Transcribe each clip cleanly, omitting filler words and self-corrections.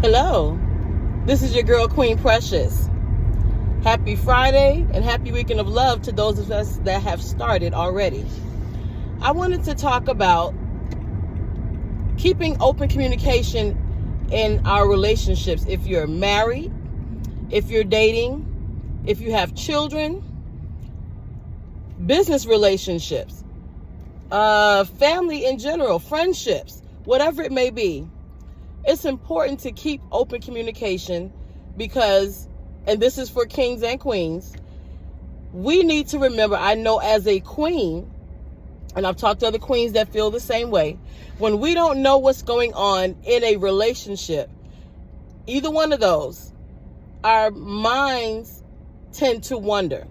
Hello, this is your girl, Queen Precious. Happy Friday and happy weekend of love to those of us that have started already. I wanted to talk about keeping open communication in our relationships. If you're married, if you're dating, if you have children, business relationships, family in general, friendships, whatever it may be. It's important to keep open communication because, and this is for kings and queens, we need to remember, I know as a queen, and I've talked to other queens that feel the same way, when we don't know what's going on in a relationship, either one of those, our minds tend to wonder,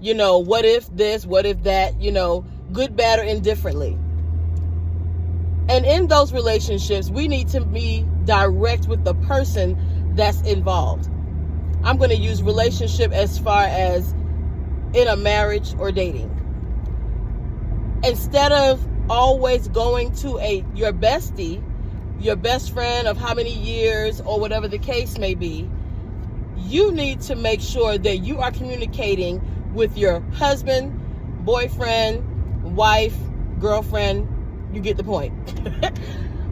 what if this, what if that, good, bad, or indifferently. And in those relationships, we need to be direct with the person that's involved. I'm going to use relationship as far as in a marriage or dating. Instead of always going to your bestie, your best friend of how many years or whatever the case may be, you need to make sure that you are communicating with your husband, boyfriend, wife, girlfriend. You get the point.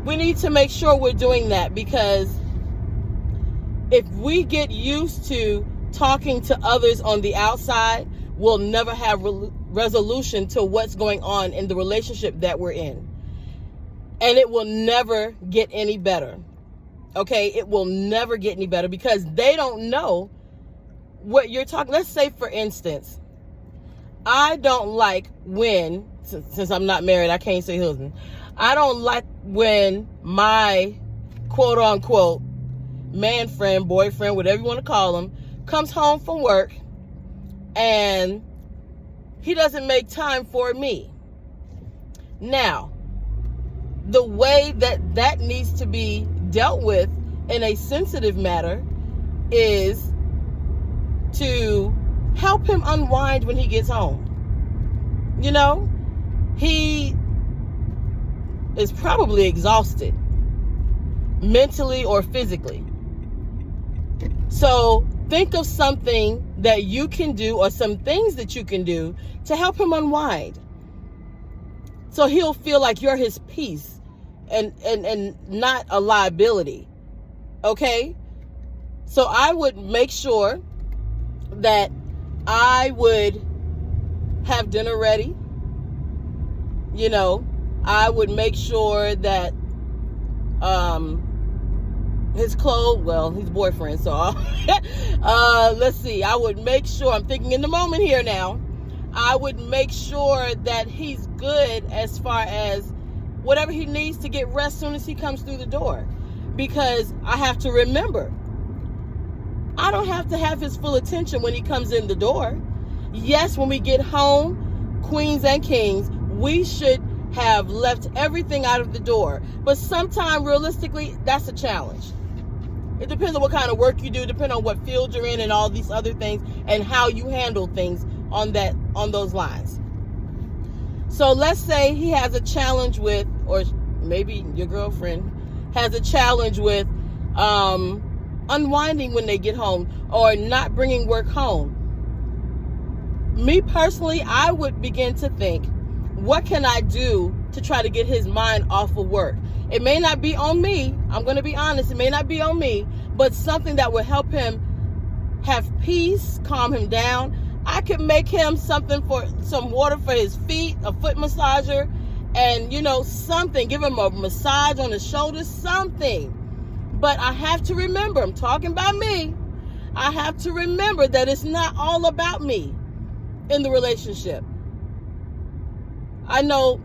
We need to make sure we're doing that, because if we get used to talking to others on the outside, we'll never have resolution to what's going on in the relationship that we're in. And it will never get any better. Okay? It will never get any better because they don't know what you're talking. Let's say, for instance, I don't like when, since I'm not married, I can't say husband. I don't like when my quote unquote man friend, boyfriend, whatever you want to call him, comes home from work and he doesn't make time for me. Now, the way that needs to be dealt with in a sensitive matter is to help him unwind when he gets home. He is probably exhausted, mentally or physically. So think of something that you can do, or some things that you can do to help him unwind. So he'll feel like you're his peace and not a liability. Okay? So I would make sure that I would have dinner ready. I would make sure that his clothes, well, he's boyfriend, so let's see. I would make sure, I'm thinking in the moment here now, I would make sure that he's good as far as whatever he needs to get rest as soon as he comes through the door. Because I have to remember, I don't have to have his full attention when he comes in the door. Yes, when we get home, queens and kings, we should have left everything out of the door. But sometimes, realistically, that's a challenge. It depends on what kind of work you do, depending on what field you're in and all these other things, and how you handle things on those lines. So let's say he has a challenge with, or maybe your girlfriend has a challenge with unwinding when they get home, or not bringing work home. Me personally, I would begin to think, what can I do to try to get his mind off of work? It may not be on me. I'm going to be honest. It may not be on me, but something that will help him have peace, calm him down. I could make him some water for his feet, a foot massager, and, something. Give him a massage on the shoulders, something. But I have to remember, I'm talking about me. I have to remember that it's not all about me in the relationship. I know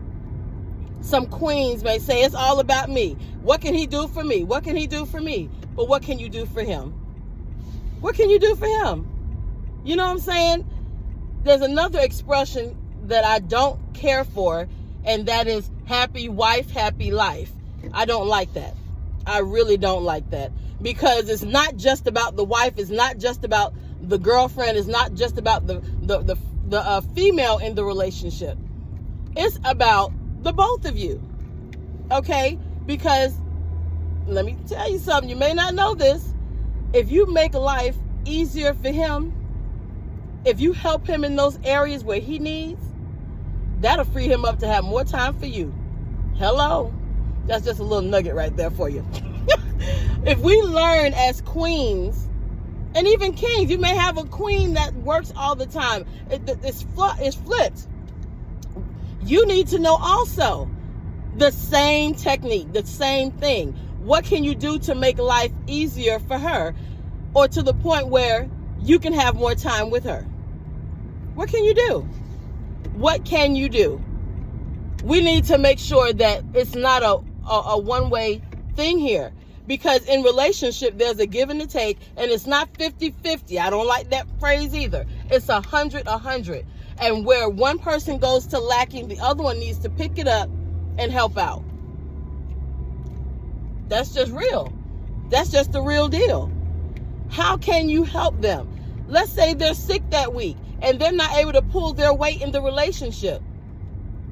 some queens may say it's all about me. What can he do for me? What can he do for me? But what can you do for him? What can you do for him? You know what I'm saying? There's another expression that I don't care for, and that is happy wife, happy life. I don't like that. I really don't like that, because it's not just about the wife. It's not just about the girlfriend. It's not just about the female in the relationship. It's about the both of you. Okay? Because let me tell you something. You may not know this. If you make life easier for him, if you help him in those areas where he needs, that'll free him up to have more time for you. Hello. That's just a little nugget right there for you. If we learn as queens, and even kings, you may have a queen that works all the time. It's flipped. You need to know also the same technique, the same thing. What can you do to make life easier for her, or to the point where you can have more time with her? What can you do? What can you do? We need to make sure that it's not a one-way thing here. Because in relationship, there's a give and a take, and it's not 50-50. I don't like that phrase either. It's 100-100. And where one person goes to lacking, the other one needs to pick it up and help out. That's just real. That's just the real deal. How can you help them? Let's say they're sick that week and they're not able to pull their weight in the relationship.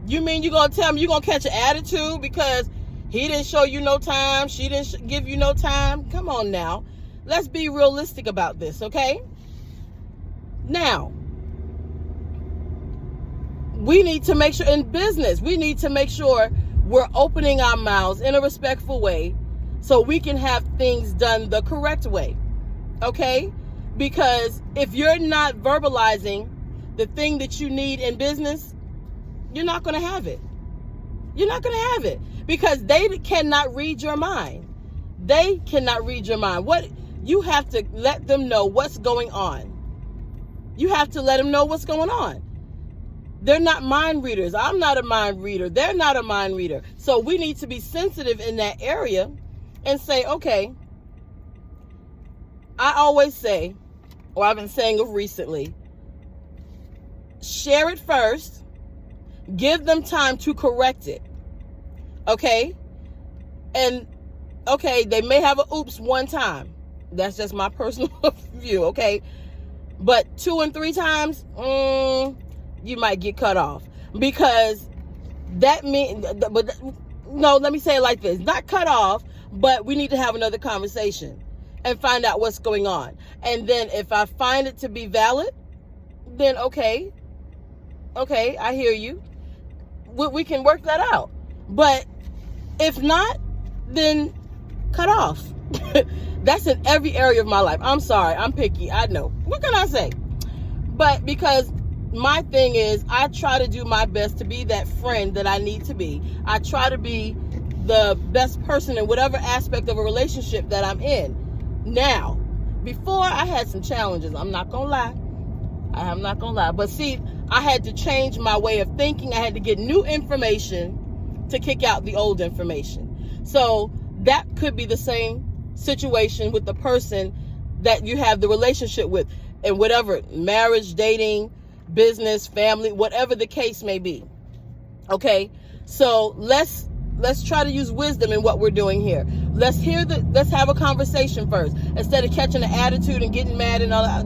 You mean you're going to tell them you're going to catch an attitude because he didn't show you no time, she didn't give you no time? Come on now. Let's be realistic about this, okay? Now, we need to make sure in business, we need to make sure we're opening our mouths in a respectful way so we can have things done the correct way, okay? Because if you're not verbalizing the thing that you need in business, you're not going to have it. You're not going to have it because they cannot read your mind. They cannot read your mind. You have to let them know what's going on. You have to let them know what's going on. They're not mind readers. I'm not a mind reader. They're not a mind reader. So we need to be sensitive in that area and say, okay, I always say, or I've been saying it recently, share it first. Give them time to correct it. Okay? And, okay, they may have an oops one time. That's just my personal view, okay? But 2 and 3 times, you might get cut off. Because that means, no, let me say it like this. Not cut off, but we need to have another conversation and find out what's going on. And then if I find it to be valid, then okay, I hear you. We can work that out. But if not, then cut off. That's in every area of my life. I'm sorry, I'm picky, I know. What can I say? But because my thing is, I try to do my best to be that friend that I need to be. I try to be the best person in whatever aspect of a relationship that I'm in. Now, before I had some challenges, I'm not gonna lie. I am not gonna lie. But see, I had to change my way of thinking. I had to get new information to kick out the old information. So that could be the same situation with the person that you have the relationship with, and whatever, marriage, dating, business, family, whatever the case may be. Okay, so let's try to use wisdom in what we're doing here. Let's have a conversation first instead of catching an attitude and getting mad and all that.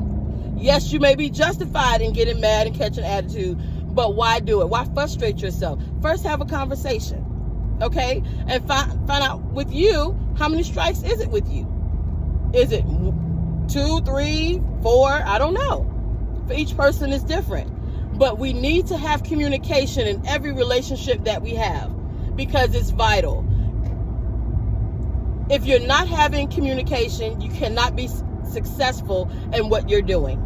Yes, you may be justified in getting mad and catching an attitude, but why do it? Why frustrate yourself? First, have a conversation, okay? And find out with you, how many strikes is it with you? Is it 2, 3, 4? I don't know. For each person is different. But we need to have communication in every relationship that we have because it's vital. If you're not having communication, you cannot be successful in what you're doing.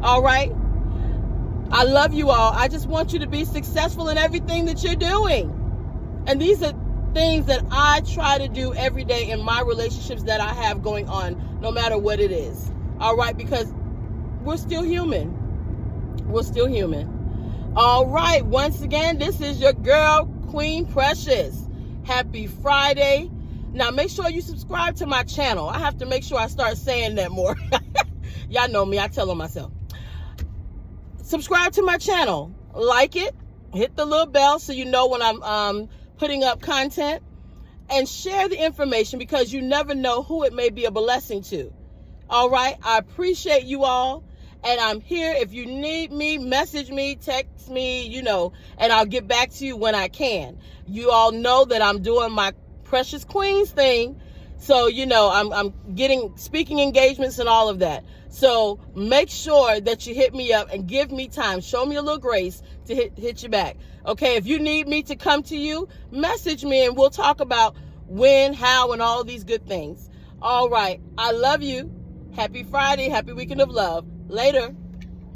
All right? I love you all. I just want you to be successful in everything that you're doing. And these are things that I try to do every day in my relationships that I have going on, no matter what it is. All right? Because we're still human. We're still human. All right. Once again, this is your girl, Queen Precious. Happy Friday. Now, make sure you subscribe to my channel. I have to make sure I start saying that more. Y'all know me. I tell them myself. Subscribe to my channel. Like it. Hit the little bell so you know when I'm putting up content. And share the information because you never know who it may be a blessing to. All right? I appreciate you all. And I'm here. If you need me, message me, text me, and I'll get back to you when I can. You all know that I'm doing my Precious Queens thing. So, I'm getting speaking engagements and all of that. So make sure that you hit me up and give me time. Show me a little grace to hit you back. Okay, if you need me to come to you, message me and we'll talk about when, how, and all of these good things. All right. I love you. Happy Friday. Happy weekend of love. Later.